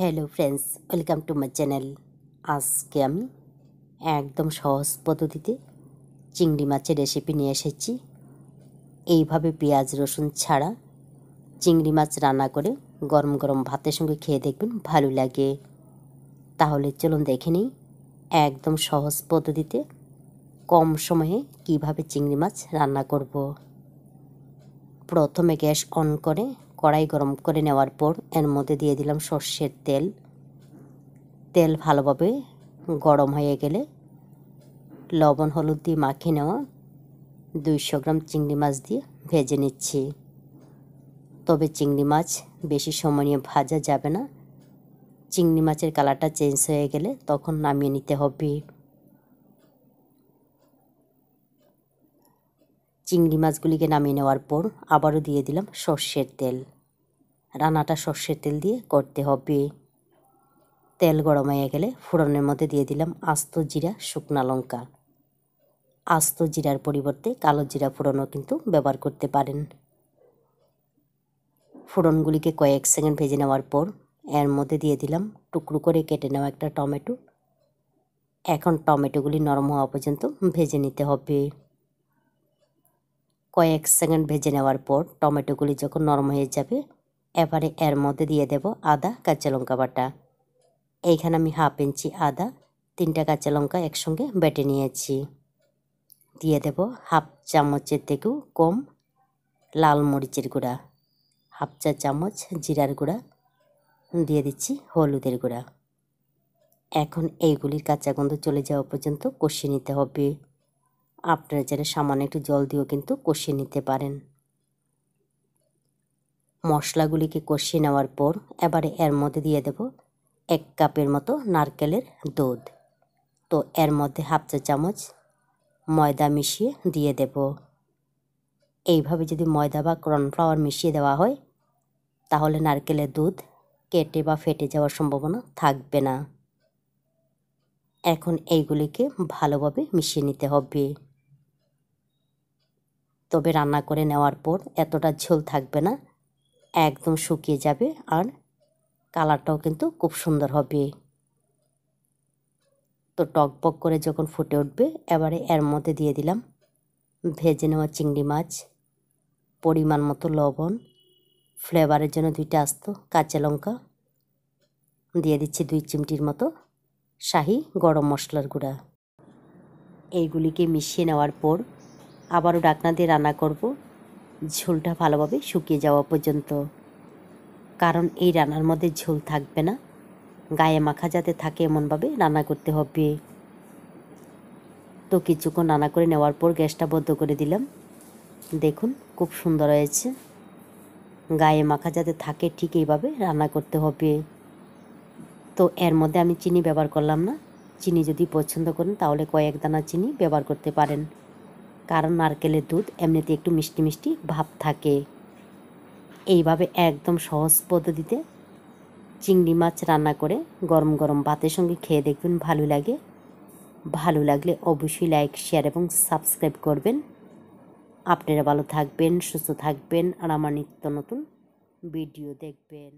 Hello friends, welcome to my channel. আজকে আমি একদম সহজ পদ্ধতিতে চিংড়ি মাছের রেসিপি নিয়ে এসেছি। এইভাবে পেঁয়াজ রসুন ছাড়া চিংড়ি মাছ রান্না করে গরম গরম ভাতের সঙ্গে খেয়ে দেখবেন ভালো লাগে। তাহলে চলুন দেখে নিই একদম সহজ পদ্ধতিতে কম সময়ে কিভাবে চিংড়ি মাছ রান্না করব। প্রথমে গ্যাস অন করে কড়াই গরম করে নেওয়ার পর এর মধ্যে দিয়ে দিলাম সর্ষের তেল। তেল ভালোভাবে গরম হয়ে গেলে লবণ হলুদ দিয়ে মাখিয়ে নেওয়া 200 গ্রাম চিংড়ি মাছ দিয়ে ভেজে নিচ্ছি। তবে চিংড়ি মাছ বেশি সময় নিয়ে ভাজা যাবে না, চিংড়ি মাছের কালারটা চেঞ্জ হয়ে গেলে তখন নামিয়ে নিতে হবে। চিংড়ি মাছগুলিকে নামিয়ে নেওয়ার পর আবারও দিয়ে দিলাম সর্ষের তেল। রান্নাটা সর্ষের তেল দিয়ে করতে হবে। তেল গরম হয়ে গেলে ফোড়নের মধ্যে দিয়ে দিলাম আস্ত জিরা শুকনা লঙ্কা। আস্ত জিরার পরিবর্তে কালো জিরা ফোড়নও কিন্তু ব্যবহার করতে পারেন। ফোড়নগুলিকে কয়েক সেকেন্ড ভেজে নেওয়ার পর এর মধ্যে দিয়ে দিলাম টুকরো করে কেটে নেওয়া একটা টমেটো। এখন টমেটোগুলি নরম হওয়া পর্যন্ত ভেজে নিতে হবে। কয়েক সেকেন্ড ভেজে নেওয়ার পর টমেটোগুলি যখন নরম হয়ে যাবে এবারে এর মধ্যে দিয়ে দেব আদা কাঁচা লঙ্কা বাটা। এইখানে আমি হাফ ইঞ্চি আদা 3টা কাঁচা লঙ্কা একসঙ্গে বেটে নিয়েছি। দিয়ে দেব হাফ চামচের থেকেও কম লাল মরিচের গুঁড়া, হাফ চা চামচ জিরার গুঁড়া, দিয়ে দিচ্ছি হলুদের গুঁড়া। এখন এইগুলির কাঁচা গন্ধ চলে যাওয়া পর্যন্ত কষিয়ে নিতে হবে। আপনারা চাইলে সামান্য একটু জল দিয়েও কিন্তু কষিয়ে নিতে পারেন। মশলাগুলিকে কষিয়ে নেওয়ার পর এবারে এর মধ্যে দিয়ে দেব 1 কাপের মতো নারকেলের দুধ। তো এর মধ্যে হাফ চা চামচ ময়দা মিশিয়ে দিয়ে দেব। এইভাবে যদি ময়দা বা কর্নফ্লাওয়ার মিশিয়ে দেওয়া হয় তাহলে নারকেলের দুধ কেটে বা ফেটে যাওয়ার সম্ভাবনা থাকবে না। এখন এইগুলিকে ভালোভাবে মিশিয়ে নিতে হবে। তবে রান্না করে নেওয়ার পর এতটা ঝোল থাকবে না, একদম শুকিয়ে যাবে আর কালারটাও কিন্তু খুব সুন্দর হবে। তো টকবক করে যখন ফুটে উঠবে এবারে এর মধ্যে দিয়ে দিলাম ভেজে নেওয়া চিংড়ি মাছ, পরিমাণ মতো লবণ, ফ্লেভারের জন্য 2টা আস্ত কাঁচা লঙ্কা, দিয়ে দিচ্ছি 2 চিমটির মতো শাহি গরম মশলার গুঁড়া। এইগুলিকে মিশিয়ে নেওয়ার পর আবারও ঢাকনা দিয়ে রান্না করব ঝোলটা ভালোভাবে শুকিয়ে যাওয়া পর্যন্ত। কারণ এই রান্নার মধ্যে ঝোল থাকবে না, গায়ে মাখা যাতে থাকে এমনভাবে রান্না করতে হবে। তো কিছুক্ষণ রান্না করে নেওয়ার পর গ্যাসটা বন্ধ করে দিলাম। দেখুন খুব সুন্দর হয়েছে। গায়ে মাখা যাতে থাকে ঠিক এইভাবে রান্না করতে হবে। তো এর মধ্যে আমি চিনি ব্যবহার করলাম না। চিনি যদি পছন্দ করেন তাহলে কয়েক দানা চিনি ব্যবহার করতে পারেন, কারণ নারকেলের দুধ এমনিতে একটু মিষ্টি মিষ্টি ভাব থাকে। এইভাবে একদম সহজ পদ্ধতিতে চিংড়ি মাছ রান্না করে গরম গরম ভাতের সঙ্গে খেয়ে দেখবেন ভালো লাগে। ভালো লাগলে অবশ্যই লাইক শেয়ার এবং সাবস্ক্রাইব করবেন। আপনারা ভালো থাকবেন, সুস্থ থাকবেন আর আমার নিত্য নতুন ভিডিও দেখবেন।